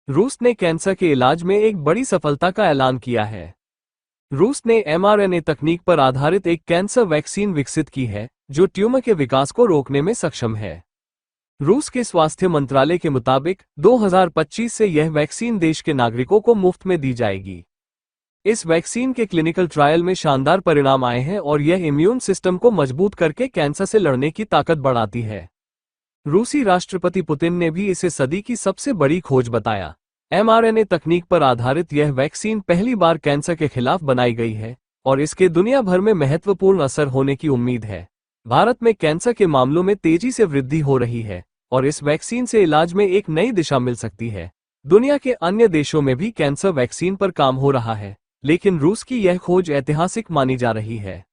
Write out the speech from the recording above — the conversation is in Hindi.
रूस ने कैंसर के इलाज में एक बड़ी सफलता का ऐलान किया है। रूस ने mRNA तकनीक पर आधारित एक कैंसर वैक्सीन विकसित की है, जो ट्यूमर के विकास को रोकने में सक्षम है। रूस के स्वास्थ्य मंत्रालय के मुताबिक 2025 से यह वैक्सीन देश के नागरिकों को मुफ्त में दी जाएगी। इस वैक्सीन के क्लिनिकल ट्रायल में शानदार परिणाम आए हैं और यह इम्यून सिस्टम को मजबूत करके कैंसर से लड़ने की ताकत बढ़ाती है। रूसी राष्ट्रपति पुतिन ने भी इसे सदी की सबसे बड़ी खोज बताया। mRNA तकनीक पर आधारित यह वैक्सीन पहली बार कैंसर के खिलाफ बनाई गई है और इसके दुनिया भर में महत्वपूर्ण असर होने की उम्मीद है। भारत में कैंसर के मामलों में तेजी से वृद्धि हो रही है और इस वैक्सीन से इलाज में एक नई दिशा मिल सकती है। दुनिया के अन्य देशों में भी कैंसर वैक्सीन पर काम हो रहा है, लेकिन रूस की यह खोज ऐतिहासिक मानी जा रही है।